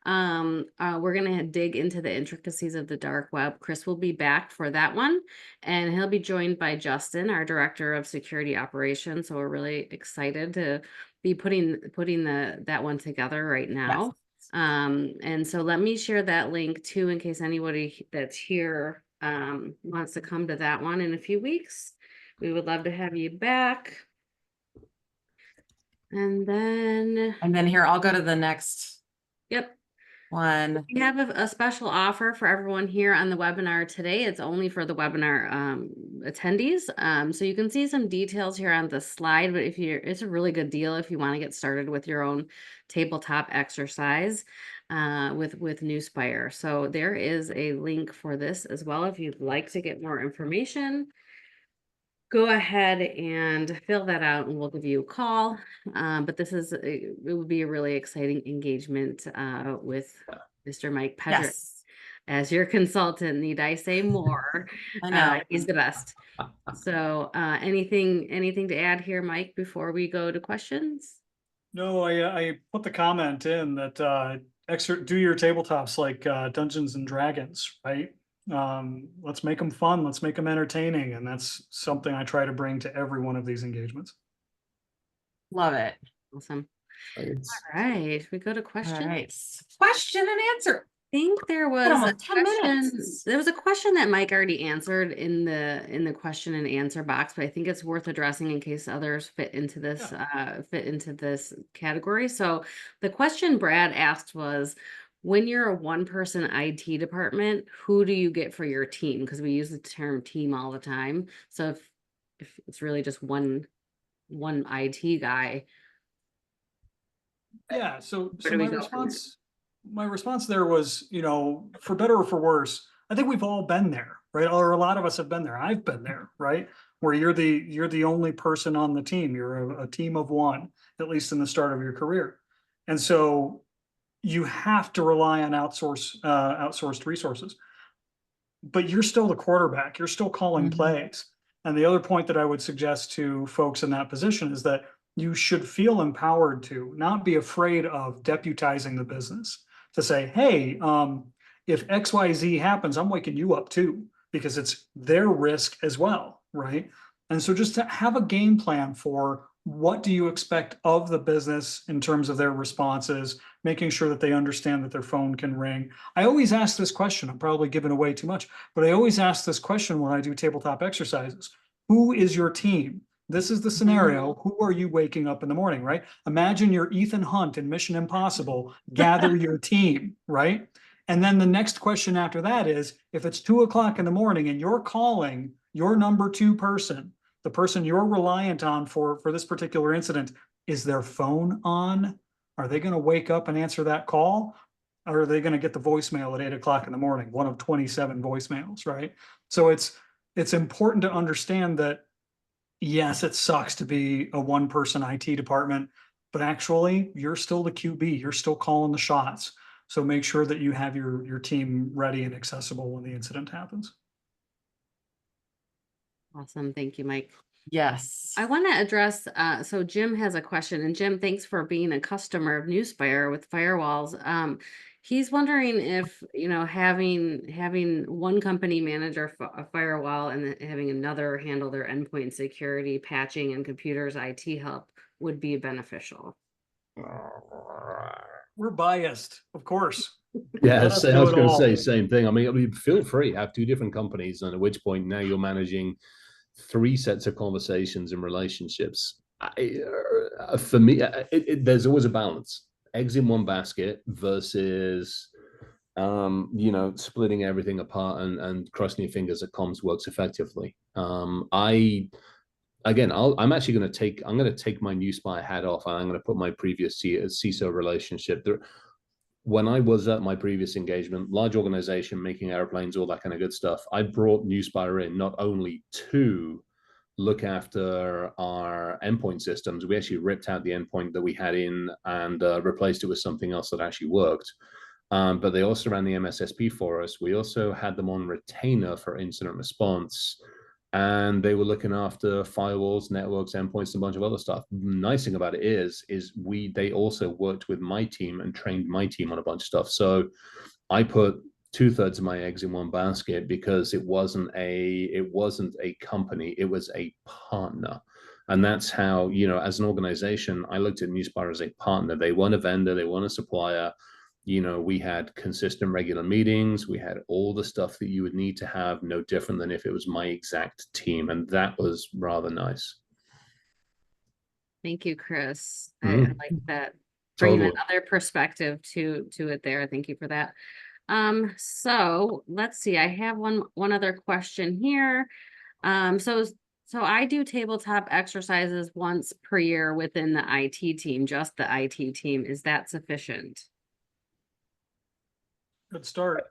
We're going to dig into the intricacies of the dark web. Chris will be back for that one, and he'll be joined by Justin, our director of security operations. So we're really excited to be putting that one together right now. And so let me share that link too, in case anybody that's here wants to come to that one in a few weeks. We would love to have you back. And then here, I'll go to the next yep. one. We have a special offer for everyone here on the webinar today. It's only for the webinar attendees. So you can see some details here on the slide, but it's a really good deal if you want to get started with your own tabletop exercise with Nuspire. So there is a link for this as well. If you'd like to get more information, go ahead and fill that out and we'll give you a call. But it would be a really exciting engagement with Mr. Mike Pedrick as your consultant. Need I say more? I know. He's the best. So anything to add here, Mike, before we go to questions? No, I put the comment in that do your tabletops like Dungeons and Dragons, right? Let's make them fun. Let's make them entertaining. And that's something I try to bring to every one of these engagements. Love it. Awesome. All right, we go to questions. All right. Question and answer. I think there was a 10 question. minutes. There was a question that Mike already answered in the question and answer box, but I think it's worth addressing in case others fit into this category. So the question Brad asked was, when you're a one-person IT department, who do you get for your team? Because we use the term team all the time. So if it's really just one IT guy. Yeah. So My response there was, for better or for worse, I think we've all been there, right? Or a lot of us have been there. I've been there, right? Where you're the only person on the team. You're a team of one, at least in the start of your career. And so you have to rely on outsourced resources, but you're still the quarterback. You're still calling plays. And the other point that I would suggest to folks in that position is that you should feel empowered to not be afraid of deputizing the business to say, hey, if XYZ happens, I'm waking you up too, because it's their risk as well, right? And so just to have a game plan for what do you expect of the business in terms of their responses, making sure that they understand that their phone can ring. I always ask this question. I'm probably giving away too much, but I always ask this question when I do tabletop exercises. Who is your team? This is the scenario. Who are you waking up in the morning, right? Imagine you're Ethan Hunt in Mission Impossible, gather your team, right? And then the next question after that is, if it's 2 o'clock in the morning and you're calling your number 2 person, the person you're reliant on for this particular incident, is their phone on? Are they going to wake up and answer that call? Or are they going to get the voicemail at 8 o'clock in the morning, one of 27 voicemails, right? So it's important to understand that, yes, it sucks to be a one-person IT department, but actually you're still the QB, you're still calling the shots. So make sure that you have your team ready and accessible when the incident happens. Awesome. Thank you, Mike. Yes. I want to address, so Jim has a question, and Jim, thanks for being a customer of Nuspire with firewalls. He's wondering if, having one company manage a firewall and then having another handle their endpoint security, patching, and computers IT help would be beneficial. We're biased, of course. Yeah, I was going to say the same thing. I mean, feel free, have 2 different companies, and at which point now you're managing 3 sets of conversations and relationships. For me, there's always a balance. Eggs in one basket versus, splitting everything apart and crossing your fingers that comms works effectively. I'm actually going to take my Nuspire hat off, and I'm going to put my previous CISO relationship. when I was at my previous engagement, large organization, making airplanes, all that kind of good stuff, I brought Nuspire in not only to look after our endpoint systems. We actually ripped out the endpoint that we had in and replaced it with something else that actually worked. But they also ran the MSSP for us. We also had them on retainer for incident response, and they were looking after firewalls, networks, endpoints, and a bunch of other stuff. The nice thing about it is they also worked with my team and trained my team on a bunch of stuff. So I put 2/3 of my eggs in one basket because it wasn't a company, it was a partner. And that's how, you know, as an organization, I looked at Nuspire as a partner. They weren't a vendor, they weren't a supplier. You know, we had consistent regular meetings, we had all the stuff that you would need to have, no different than if it was my exact team. And that was rather nice. Thank you, Chris. I like that. Bringing another perspective to it there. Thank you for that. So let's see. I have one other question here. So I do tabletop exercises once per year within the IT team, just the IT team. Is that sufficient? Good start.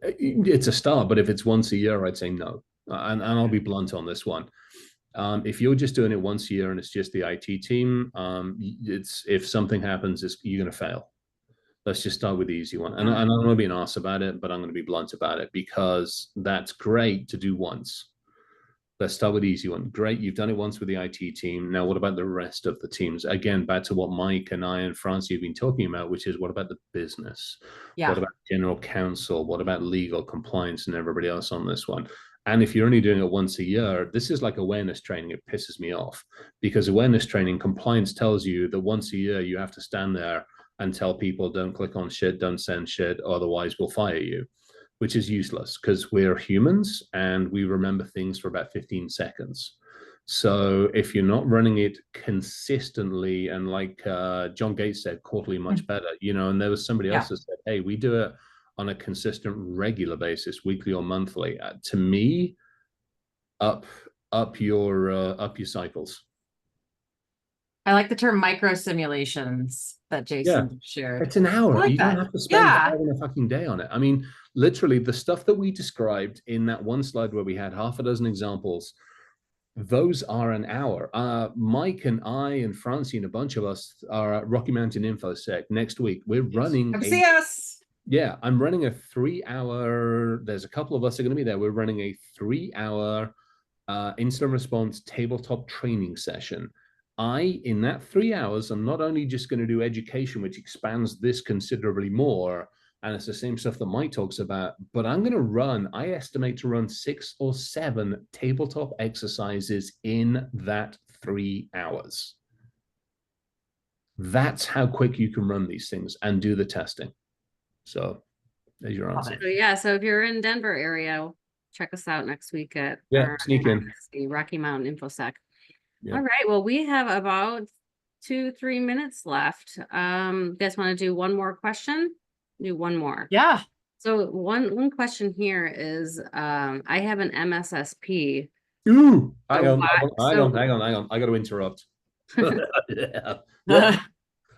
It's a start, but if it's once a year, I'd say no. And I'll be blunt on this one. If you're just doing it once a year and it's just the IT team, if something happens, you're going to fail. Let's just start with the easy one. And I'm not going to be an arse about it, but I'm going to be blunt about it because that's great to do once. Let's start with the easy one. Great, you've done it once with the IT team. Now, what about the rest of the teams? Again, back to what Mike and I and Francie have been talking about, which is what about the business? Yeah. What about general counsel? What about legal compliance and everybody else on this one? And if you're only doing it once a year, this is like awareness training. It pisses me off because awareness training, compliance tells you that once a year you have to stand there and tell people don't click on shit, don't send shit, otherwise we'll fire you, which is useless because we're humans and we remember things for about 15 seconds. So if you're not running it consistently, and like John Gates said, quarterly much better, you know, and there was somebody else that said, hey, we do it on a consistent, regular basis, weekly or monthly. To me, up your cycles. I like the term micro simulations that Jason shared. It's an hour. Like you don't have to spend a fucking day on it. I mean, literally, the stuff that we described in that one slide where we had half a dozen examples, those are an hour. Mike and I and Francie and a bunch of us are at Rocky Mountain InfoSec next week. We're running. Come see us. Yeah, I'm running a 3-hour. There's a couple of us are going to be there. We're running a 3-hour incident response tabletop training session. In that 3 hours, I'm not only just going to do education, which expands this considerably more, and it's the same stuff that Mike talks about, but I'm going to I estimate to run 6 or 7 tabletop exercises in that 3 hours. That's how quick you can run these things and do the testing. So there's your answer. So if you're in Denver area, check us out next week at sneak in Rocky Mountain InfoSec. Yeah. All right. Well, we have about 2-3 minutes left. You guys want to do one more question? Do one more. Yeah. So one question here is, I have an MSSP. Ooh, hang on. I got to interrupt. All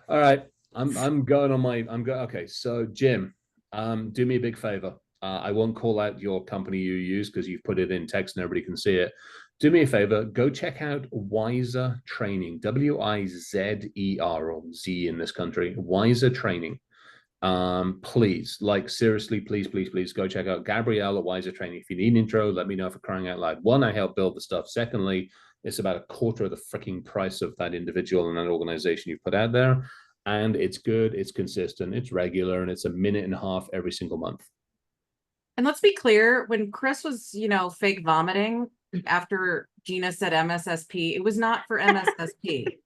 right. I'm going on my. Okay. So Jim, do me a big favor. I won't call out your company you use because you've put it in text and everybody can see it. Do me a favor, go check out Wiser Training, W-I-Z-E-R, or Z in this country, Wiser Training. Please, like seriously, please go check out Gabrielle at Wiser Training. If you need an intro, let me know for crying out loud. One, I help build the stuff. Secondly, it's about a quarter of the freaking price of that individual and that organization you put out there. And it's good, it's consistent, it's regular, and it's a minute and a half every single month. And let's be clear, when Chris was, fake vomiting after Gina said MSSP, it was not for MSSP.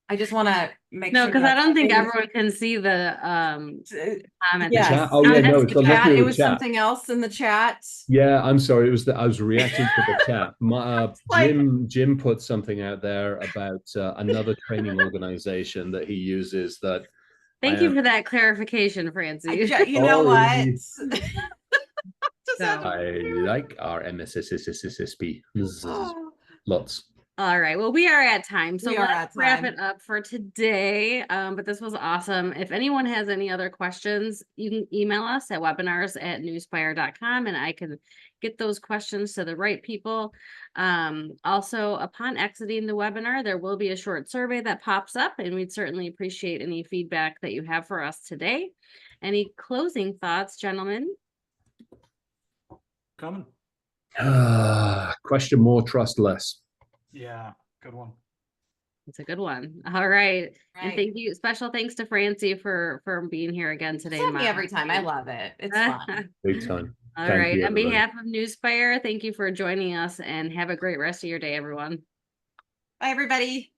I just want to make sure. No, because I don't think everyone can see the comment. Yes. Oh yeah, no, it's chat. It was something else in the chat. Yeah, I'm sorry. It was that I was reacting to the chat. Jim put something out there about another training organization that he uses. That. Thank you for that clarification, Francie. You know what? I like our MSSSSP. Lots. All right. Well, we are at time, so We are let's at wrap time. it up for today. But this was awesome. If anyone has any other questions, you can email us at webinars@nuspire.com and I can get those questions to the right people. Also, upon exiting the webinar, there will be a short survey that pops up, and we'd certainly appreciate any feedback that you have for us today. Any closing thoughts, gentlemen? Coming. Question more, trust less. Yeah, good one. It's a good one. All right. And Right. thank you. Special thanks to Francie for being here again today. Send me every moderating. time. I love it. It's fun. Big time. All Thank right. you, On everybody. behalf of Nuspire, thank you for joining us and have a great rest of your day, everyone. Bye, everybody.